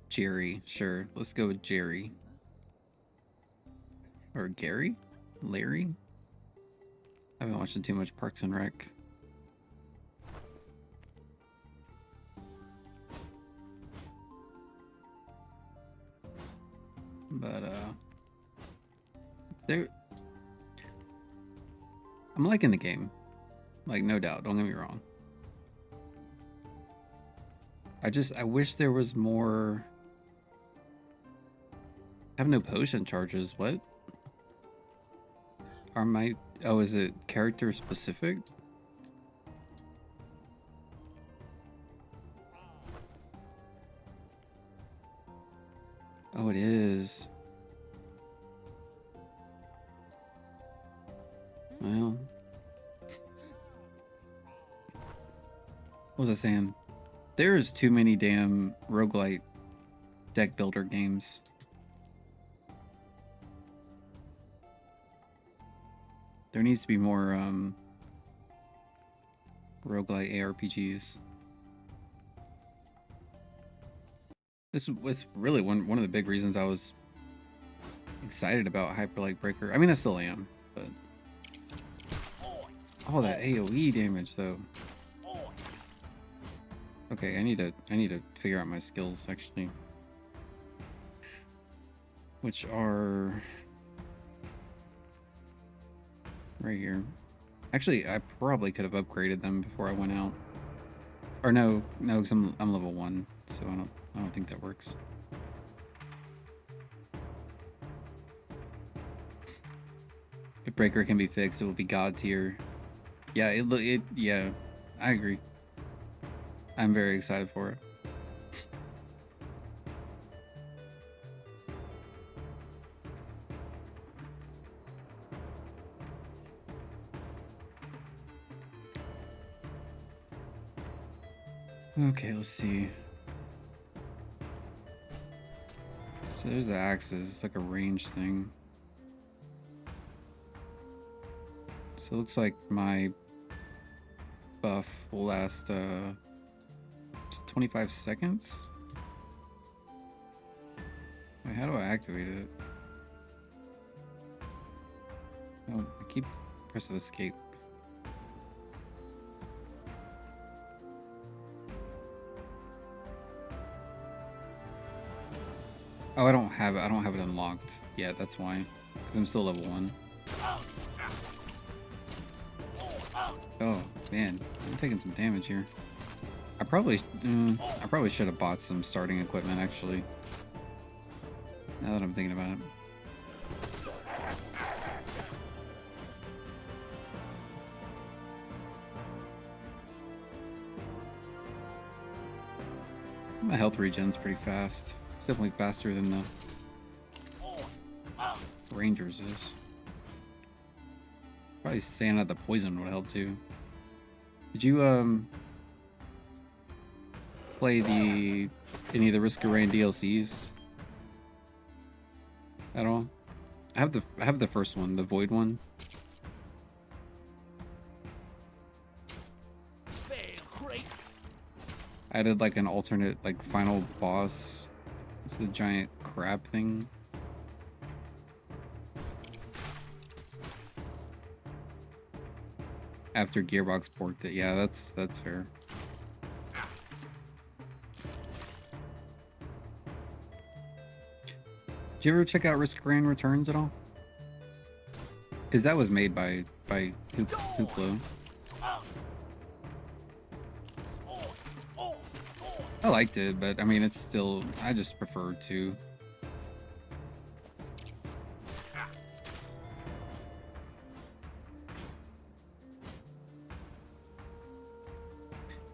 Jerry, sure. Let's go with Jerry. Or Gary? Larry? I've been watching too much Parks and Rec. But, I'm liking the game. Like, no doubt, don't get me wrong. I wish there was more... I have no potion charges, what? Are my... Oh, is it character specific? Oh, it is. Well... What was I saying? There is too many damn roguelite deck builder games. There needs to be more roguelite ARPGs. This was really one of the big reasons I was excited about Hyperlight Breaker. I mean, I still am, but oh, that AoE damage though. Okay, I need to figure out my skills actually, which are right here. Actually, I probably could have upgraded them before I went out. Or no, because I'm level 1, so I don't think that works. If Breaker can be fixed, it will be God tier. Yeah, yeah, I agree. I'm very excited for it. Okay, let's see. So there's the axes. It's like a range thing. So it looks like my buff will last 25 seconds. Wait, how do I activate it? Oh, I keep pressing escape. Oh, I don't have it unlocked yet. That's why, because I'm still level 1. Oh man, I'm taking some damage here. I probably should have bought some starting equipment actually. Now that I'm thinking about it. My health regen's pretty fast. It's definitely faster than the Rangers is. Probably staying out the poison would help too. Did you play any of the Risk of Rain DLCs at all? I have the first one, the Void one. I added like an alternate like final boss. It's the giant crab thing. After Gearbox ported it. Yeah, that's fair. Did you ever check out Risk of Rain Returns at all? Because that was made by Hooplo. I liked it, but I mean, it's still, I just prefer 2.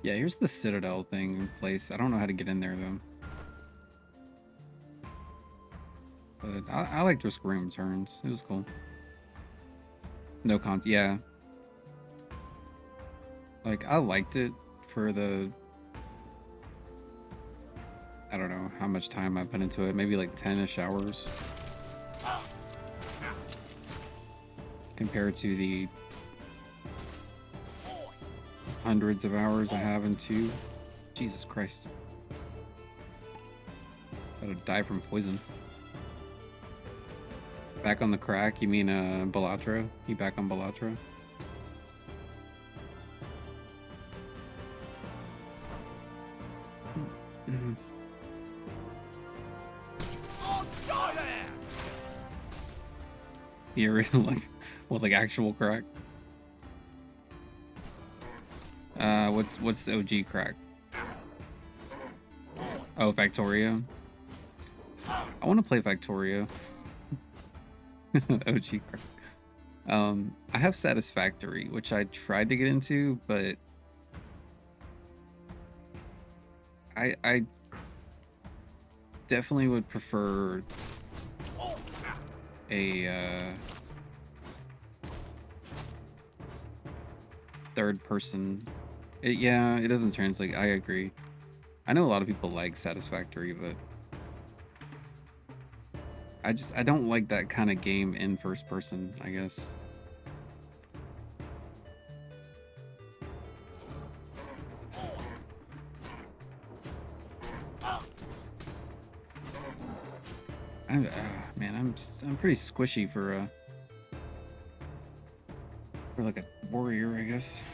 Yeah, here's the Citadel thing in place. I don't know how to get in there though. But I liked Risk of Rain Returns. It was cool. No content, yeah. Like, I liked it for the, I don't know how much time I put into it. Maybe like 10-ish hours. Compared to the hundreds of hours I have into. Jesus Christ. Gotta die from poison. Back on the crack? You mean Balatro? You back on Balatro? You're like, what, like actual crack? What's the OG crack? Oh, Factorio. I want to play Factorio. OG crack. I have Satisfactory, which I tried to get into, but I definitely would prefer a third person. Yeah, it doesn't translate. I agree. I know a lot of people like Satisfactory, but I don't like that kind of game in first person, I guess. Man, I'm pretty squishy for like a warrior, I guess.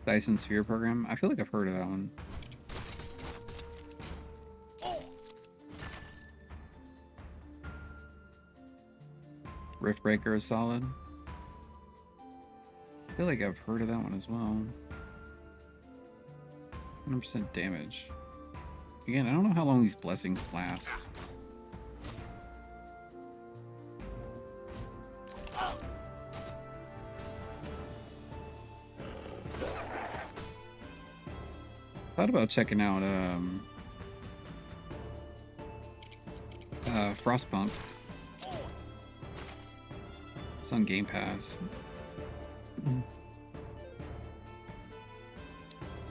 Dyson Sphere program. I feel like I've heard of that one. Riftbreaker is solid. I feel like I've heard of that one as well. 100% damage. Again, I don't know how long these blessings last. Thought about checking out Frostpunk. It's on Game Pass.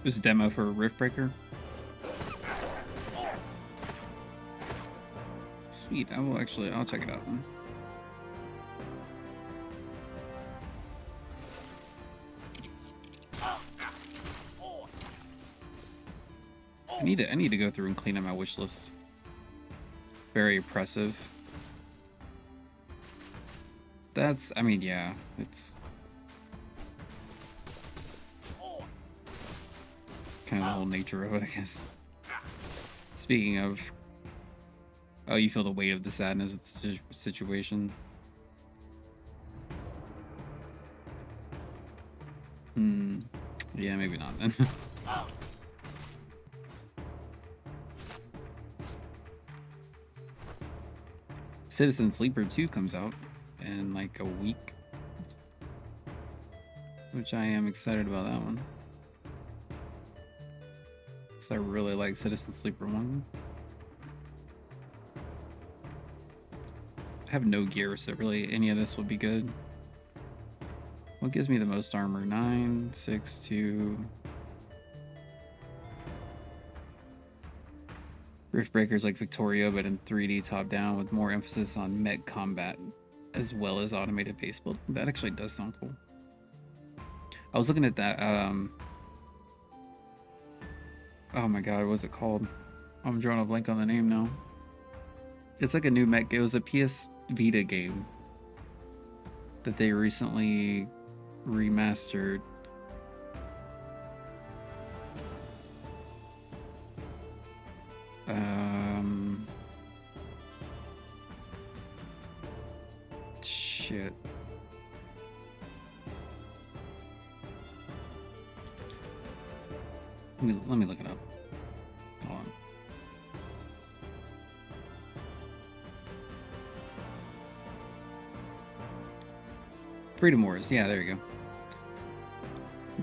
This is a demo for Riftbreaker. Sweet, I'll check it out then. I need to go through and clean up my wish list. Very oppressive. I mean, yeah, it's kind of the whole nature of it, I guess. Speaking of, oh, you feel the weight of the sadness with the situation. Yeah, maybe not then. Citizen Sleeper 2 comes out in like a week, which I am excited about that one. So I really like Citizen Sleeper 1. I have no gear, so really any of this would be good. What gives me the most armor? 9, 6, 2. Riftbreaker's like Victoria, but in 3D top down with more emphasis on mech combat as well as automated base build. That actually does sound cool. I was looking at that. Oh my god, what's it called? I'm drawing a blank on the name now. It's like a new mech. It was a PS Vita game that they recently remastered. Shit. Let me look it up. Hold on. Freedom Wars. Yeah, there you go.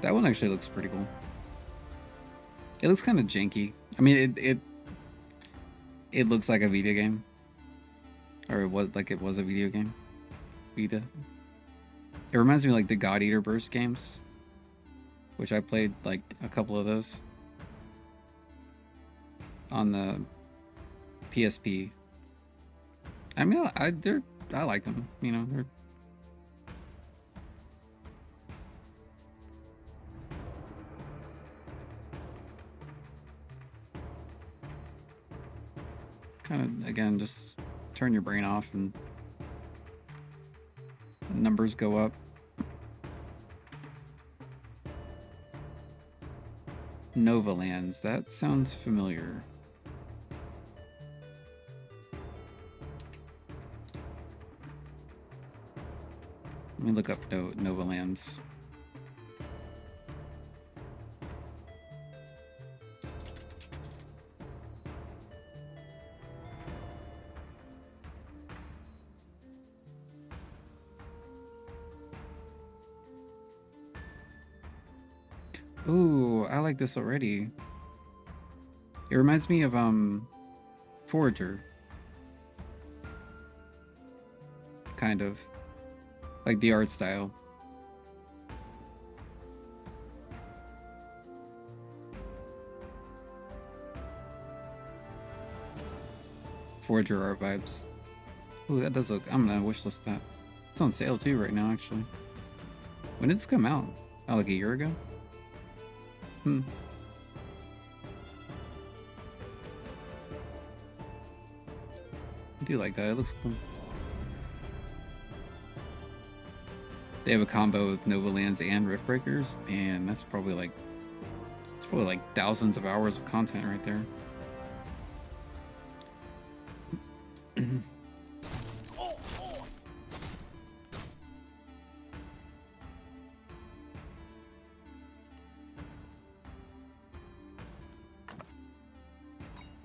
That one actually looks pretty cool. It looks kind of janky. I mean, it looks like a video game, or it was a video game. Vita. It reminds me of like the God Eater Burst games, which I played like a couple of those on the PSP. I mean, I like them. You know, they're kind of, again, just turn your brain off and numbers go up. Nova Lands, that sounds familiar. Let me look up Nova Lands. Ooh, I like this already. It reminds me of Forager. Kind of. Like the art style. Forager art vibes. Ooh, that does look. I'm gonna wishlist that. It's on sale too right now, actually. When did this come out? Oh, like a year ago? Hmm. I do like that. It looks cool. They have a combo with Nova Lands and Rift Breakers, and that's probably like thousands of hours of content right there.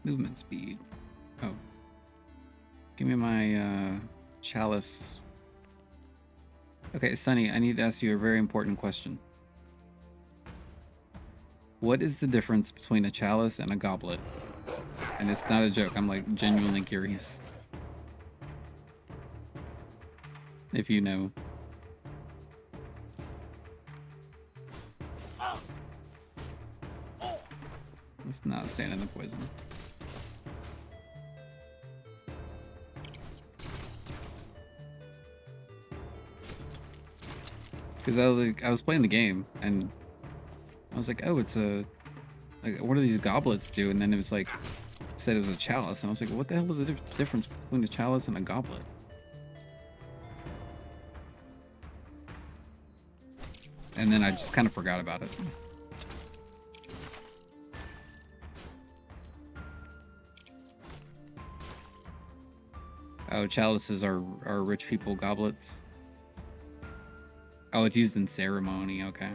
Movement speed. Oh. Give me my Chalice. Okay, Sunny, I need to ask you a very important question. What is the difference between a Chalice and a Goblet? And it's not a joke, I'm like genuinely curious. If you know. It's not staying in the poison. Because I was playing the game and I was like, oh, it's a like what do these goblets do? And then it was like said it was a chalice, and I was like, what the hell is the difference between a chalice and a goblet? And then I just kind of forgot about it. Oh, chalices are rich people goblets. Oh, it's used in ceremony. Okay.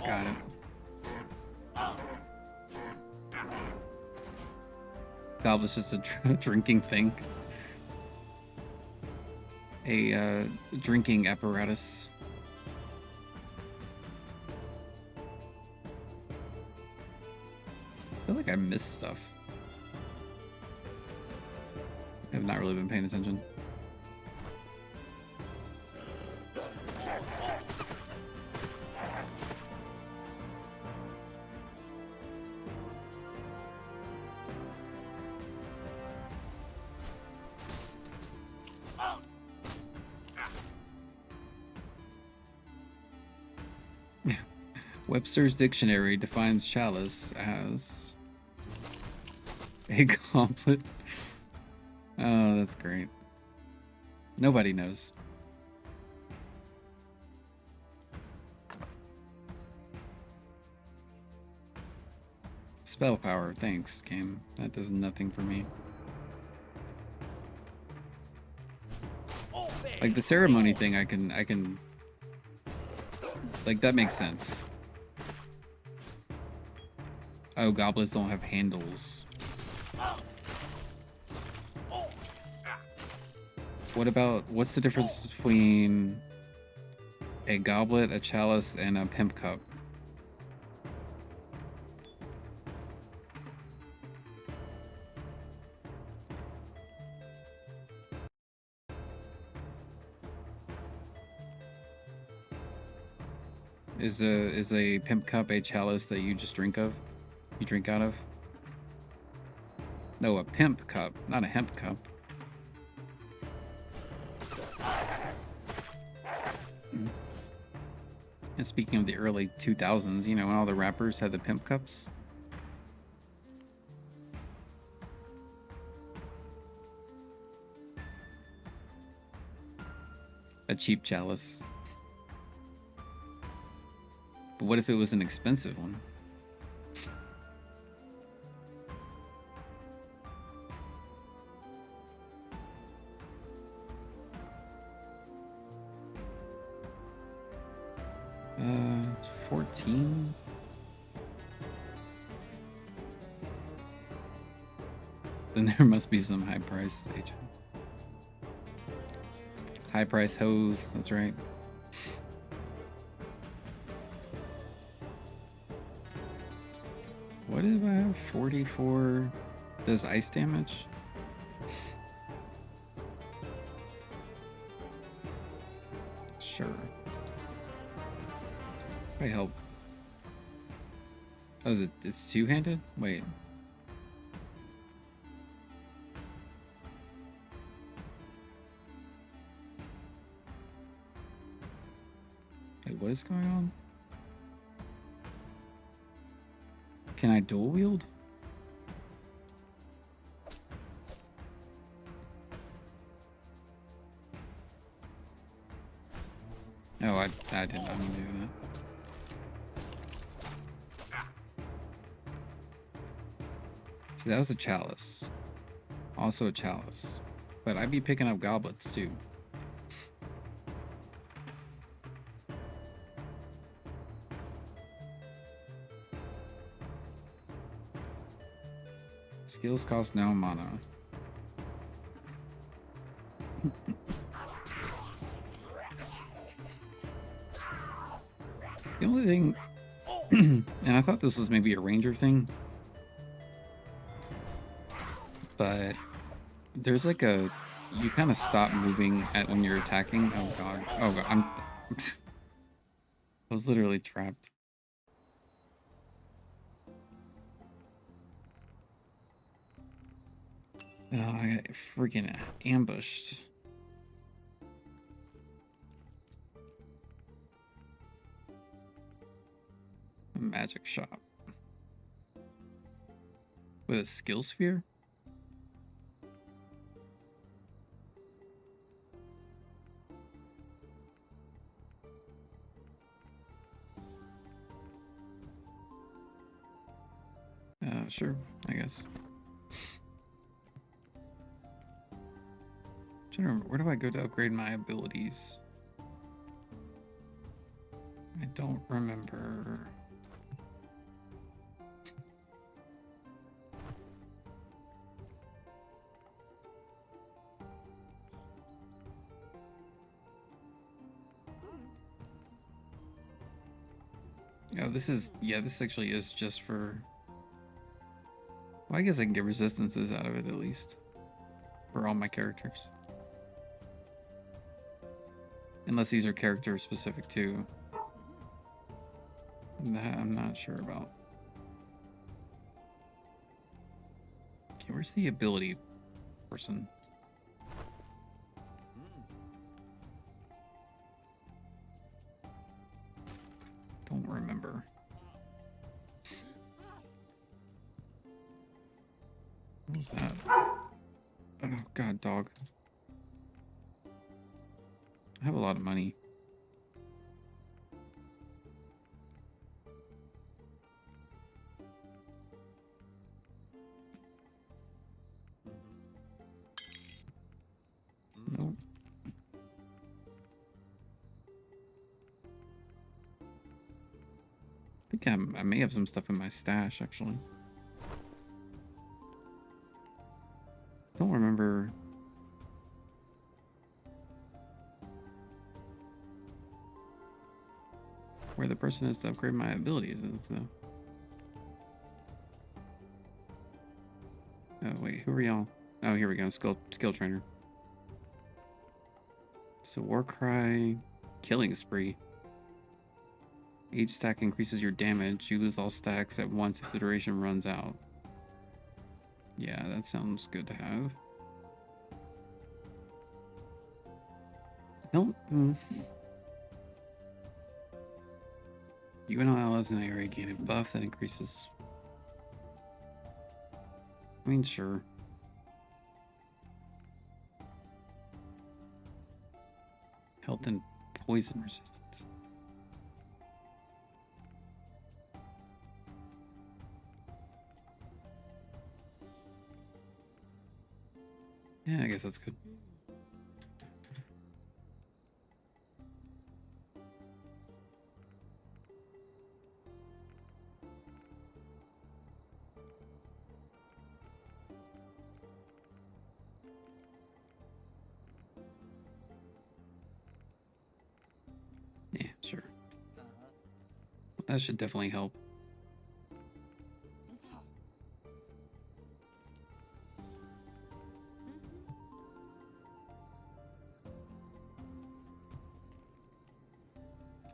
Got it. Goblet's just a drinking thing. A drinking apparatus. I feel like I missed stuff. I've not really been paying attention. Webster's Dictionary defines chalice as a goblet. Oh, that's great. Nobody knows. Spell power, thanks, game. That does nothing for me. Like the ceremony thing, I can like that makes sense. Oh, goblets don't have handles. What's the difference between a goblet, a chalice, and a pimp cup? Is a pimp cup a chalice that you just drink of? You drink out of? No, a pimp cup, not a hemp cup. And speaking of the early 2000s, you know, when all the rappers had the pimp cups. A cheap chalice. But what if it was an expensive one? Uh, 14? Then there must be some high price agent. High price hose, that's right. What did I have? 44 does ice damage? Sure. I help. Oh, it's two-handed? Wait. Wait, what is going on? Can I dual wield? No, I did not mean to do that. See, that was a chalice. Also a chalice. But I'd be picking up goblets too. Skills cost no mana. The only thing, and I thought this was maybe a ranger thing, but there's like you kind of stop moving when you're attacking. Oh god, I was literally trapped. Oh, I got freaking ambushed. Magic shop with a skill sphere. Sure, I guess. I'm trying to remember, where do I go to upgrade my abilities? I don't remember. Oh, this actually is just for... Well, I guess I can get resistances out of it at least. For all my characters. Unless these are character specific too. That I'm not sure about. Okay, where's the ability person? Don't remember. What was that? Oh god, dog. I have a lot of money. Nope. I think I may have some stuff in my stash, actually. Don't remember. Where the person is to upgrade my abilities is, though. Oh, wait, who are y'all? Oh, here we go. Skill trainer. So, Warcry, Killing Spree. Each stack increases your damage. You lose all stacks at once if the duration runs out. Yeah, that sounds good to have. Don't. You and all allies in the area gain a buff that increases. I mean, sure. Health and poison resistance. Yeah, I guess that's good. Yeah, sure. That should definitely help.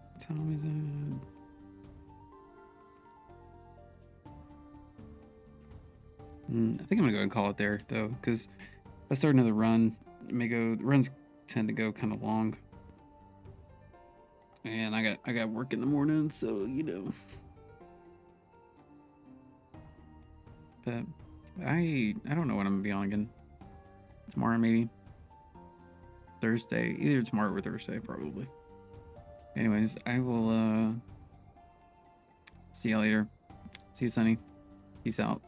What time is it? I think I'm gonna go and call it there, though, because if I start another run, runs tend to go kind of long. And I got work in the morning, so you know. But I don't know when I'm gonna be on again. Tomorrow maybe. Thursday. Either tomorrow or Thursday, probably. Anyways, I will see you later. See you, Sunny. Peace out.